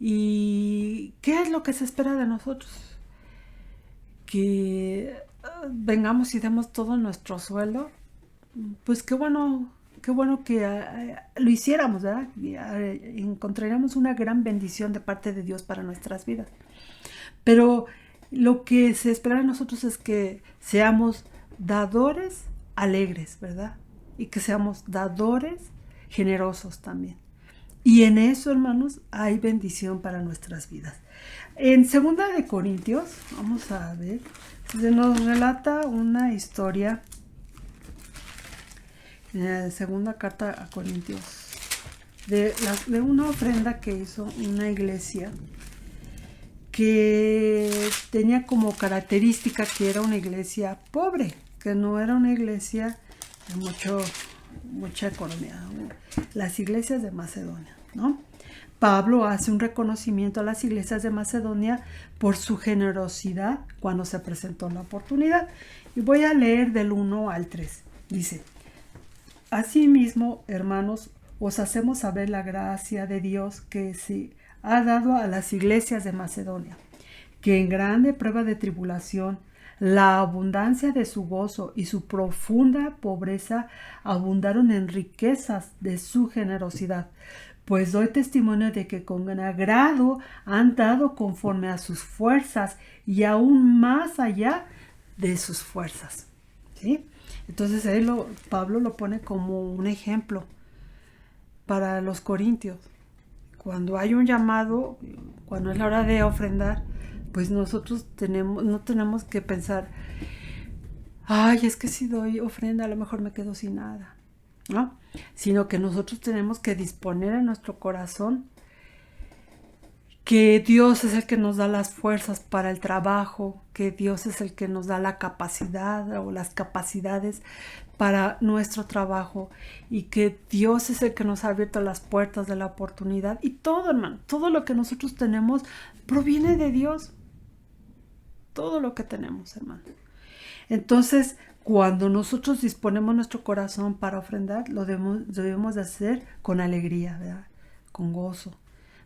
¿Y qué es lo que se espera de nosotros? Que vengamos y demos todo nuestro sueldo. Pues qué bueno que lo hiciéramos, ¿verdad? Y, encontraríamos una gran bendición de parte de Dios para nuestras vidas. Pero lo que se espera de nosotros es que seamos dadores alegres, ¿verdad? Y que seamos dadores generosos también. Y en eso, hermanos, hay bendición para nuestras vidas. En 2 de Corintios, vamos a ver, se nos relata una historia en la segunda carta a Corintios de una ofrenda que hizo una iglesia que tenía como característica que era una iglesia pobre, que no era una iglesia de mucha economía, ¿no? Las iglesias de Macedonia, ¿no? Pablo hace un reconocimiento a las iglesias de Macedonia por su generosidad cuando se presentó la oportunidad. Y voy a leer del 1 al 3. Dice: asimismo, hermanos, os hacemos saber la gracia de Dios que se ha dado a las iglesias de Macedonia, que en grande prueba de tribulación, la abundancia de su gozo y su profunda pobreza abundaron en riquezas de su generosidad. Pues doy testimonio de que con agrado han dado conforme a sus fuerzas y aún más allá de sus fuerzas. ¿Sí? Entonces Pablo lo pone como un ejemplo para los corintios. Cuando hay un llamado, cuando es la hora de ofrendar, pues nosotros no tenemos que pensar, ay, es que si doy ofrenda a lo mejor me quedo sin nada, ¿no? Sino que nosotros tenemos que disponer en nuestro corazón que Dios es el que nos da las fuerzas para el trabajo, que Dios es el que nos da la capacidad o las capacidades para nuestro trabajo y que Dios es el que nos ha abierto las puertas de la oportunidad. Y todo, hermano, todo lo que nosotros tenemos proviene de Dios. Todo lo que tenemos, hermano. Entonces, cuando nosotros disponemos nuestro corazón para ofrendar, lo debemos de hacer con alegría, ¿verdad? Con gozo.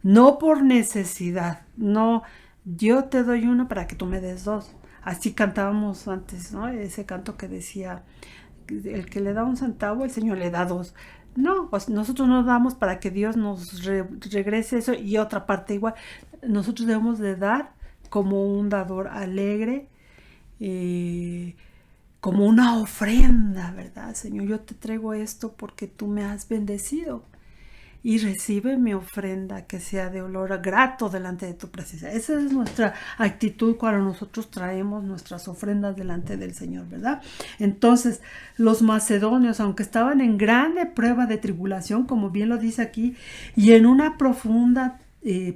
No por necesidad, no, yo te doy uno para que tú me des dos. Así cantábamos antes, ¿no? Ese canto que decía, el que le da un centavo, el Señor le da dos. No, pues nosotros no damos para que Dios nos regrese eso y otra parte igual. Nosotros debemos de dar como un dador alegre, como una ofrenda, ¿verdad? Señor, yo te traigo esto porque tú me has bendecido. Y recibe mi ofrenda que sea de olor grato delante de tu presencia. Esa es nuestra actitud cuando nosotros traemos nuestras ofrendas delante del Señor, ¿verdad? Entonces, los macedonios, aunque estaban en grande prueba de tribulación, como bien lo dice aquí, y en una profunda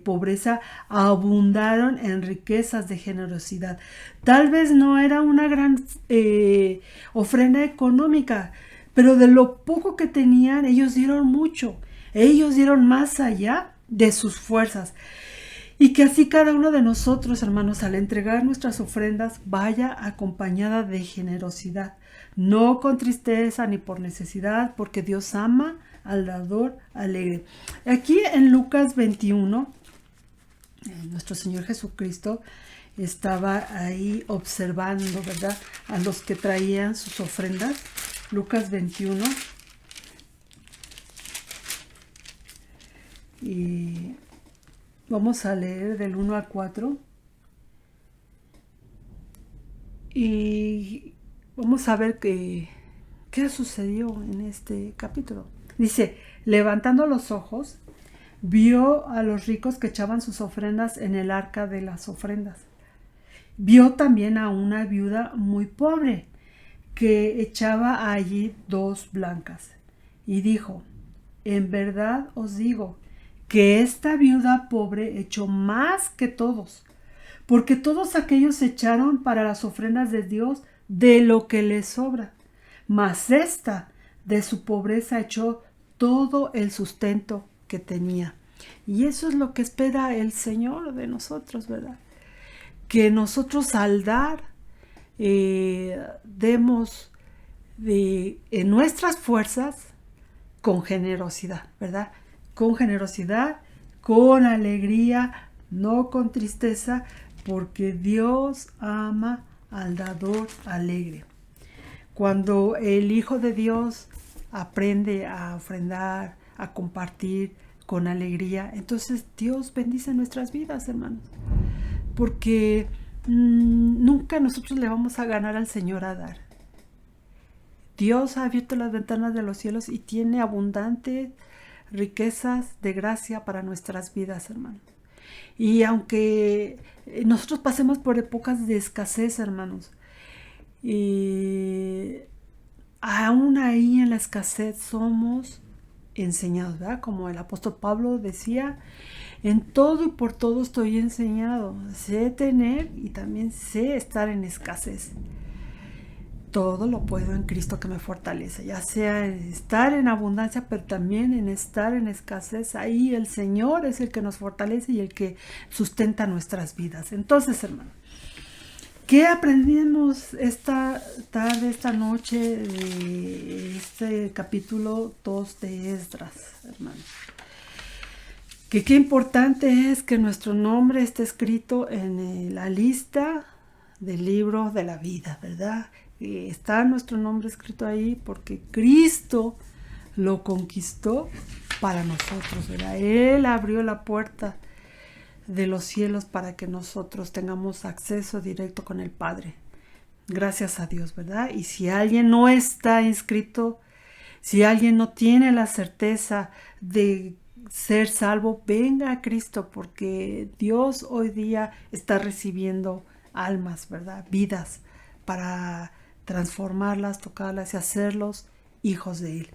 pobreza, abundaron en riquezas de generosidad. Tal vez no era una gran ofrenda económica, pero de lo poco que tenían, ellos dieron mucho. Ellos dieron más allá de sus fuerzas. Y que así cada uno de nosotros, hermanos, al entregar nuestras ofrendas, vaya acompañada de generosidad. No con tristeza ni por necesidad, porque Dios ama al dador alegre. Aquí en Lucas 21, nuestro Señor Jesucristo estaba ahí observando, ¿verdad?, a los que traían sus ofrendas. Lucas 21. Y vamos a leer del 1 al 4 y vamos a ver qué sucedió en este capítulo. Dice: levantando los ojos, vio a los ricos que echaban sus ofrendas en el arca de las ofrendas. Vio también a una viuda muy pobre que echaba allí 2 blancas y dijo: en verdad os digo que esta viuda pobre echó más que todos, porque todos aquellos echaron para las ofrendas de Dios de lo que les sobra, mas esta de su pobreza echó todo el sustento que tenía. Y eso es lo que espera el Señor de nosotros, ¿verdad? Que nosotros al dar demos en nuestras fuerzas con generosidad, ¿verdad? Con generosidad, con alegría, no con tristeza, porque Dios ama al dador alegre. Cuando el Hijo de Dios aprende a ofrendar, a compartir con alegría, entonces Dios bendice nuestras vidas, hermanos. Porque nunca nosotros le vamos a ganar al Señor a dar. Dios ha abierto las ventanas de los cielos y tiene abundantes riquezas de gracia para nuestras vidas, hermanos. Y aunque nosotros pasemos por épocas de escasez, hermanos, aún ahí en la escasez somos enseñados, ¿verdad? Como el apóstol Pablo decía, en todo y por todo estoy enseñado. Sé tener y también sé estar en escasez. Todo lo puedo en Cristo que me fortalece, ya sea en estar en abundancia, pero también en estar en escasez. Ahí el Señor es el que nos fortalece y el que sustenta nuestras vidas. Entonces, hermano, ¿qué aprendimos esta tarde, esta noche de este capítulo 2 de Esdras, hermano? Que qué importante es que nuestro nombre esté escrito en la lista del libro de la vida, ¿verdad? Está nuestro nombre escrito ahí porque Cristo lo conquistó para nosotros, ¿verdad? Él abrió la puerta de los cielos para que nosotros tengamos acceso directo con el Padre. Gracias a Dios, ¿verdad? Y si alguien no está inscrito, si alguien no tiene la certeza de ser salvo, venga a Cristo, porque Dios hoy día está recibiendo almas, ¿verdad? Vidas para transformarlas, tocarlas y hacerlos hijos de Él.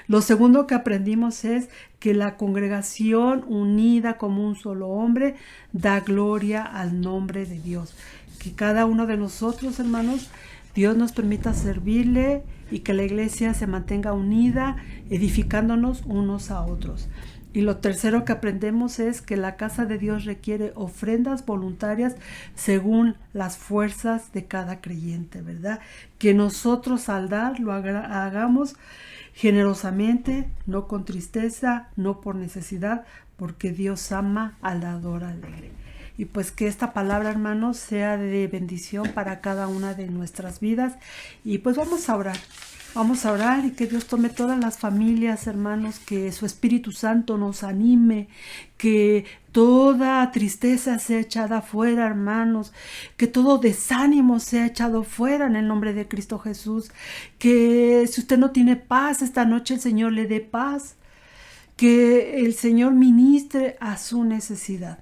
Lo segundo que aprendimos es que la congregación unida como un solo hombre da gloria al nombre de Dios. Que cada uno de nosotros, hermanos, Dios nos permita servirle y que la iglesia se mantenga unida, edificándonos unos a otros. Y lo tercero que aprendemos es que la casa de Dios requiere ofrendas voluntarias según las fuerzas de cada creyente, ¿verdad? Que nosotros al dar lo hagamos generosamente, no con tristeza, no por necesidad, porque Dios ama al dador alegre. Y pues que esta palabra, hermanos, sea de bendición para cada una de nuestras vidas. Y pues vamos a orar. Vamos a orar y que Dios tome todas las familias, hermanos, que su Espíritu Santo nos anime, que toda tristeza sea echada fuera, hermanos, que todo desánimo sea echado fuera en el nombre de Cristo Jesús, que si usted no tiene paz esta noche, el Señor le dé paz, que el Señor ministre a su necesidad.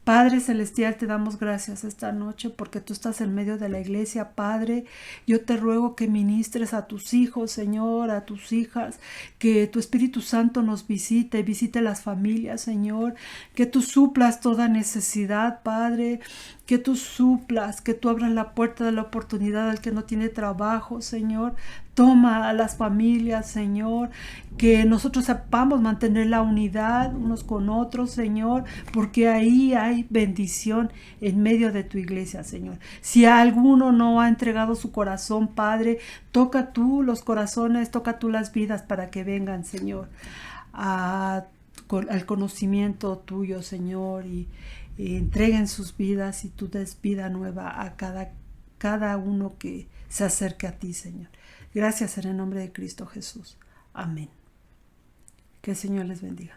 Padre Celestial, te damos gracias esta noche porque tú estás en medio de la iglesia, Padre. Yo te ruego que ministres a tus hijos, Señor, a tus hijas, que tu Espíritu Santo nos visite, visite las familias, Señor, que tú suplas toda necesidad, Padre, que tú suplas, que tú abras la puerta de la oportunidad al que no tiene trabajo, Señor. Toma a las familias, Señor, que nosotros sepamos mantener la unidad unos con otros, Señor, porque ahí hay bendición en medio de tu iglesia, Señor. Si alguno no ha entregado su corazón, Padre, toca tú los corazones, toca tú las vidas para que vengan, Señor, al conocimiento tuyo, Señor, y entreguen sus vidas y tú des vida nueva a cada uno que se acerque a ti, Señor. Gracias en el nombre de Cristo Jesús. Amén. Que el Señor les bendiga.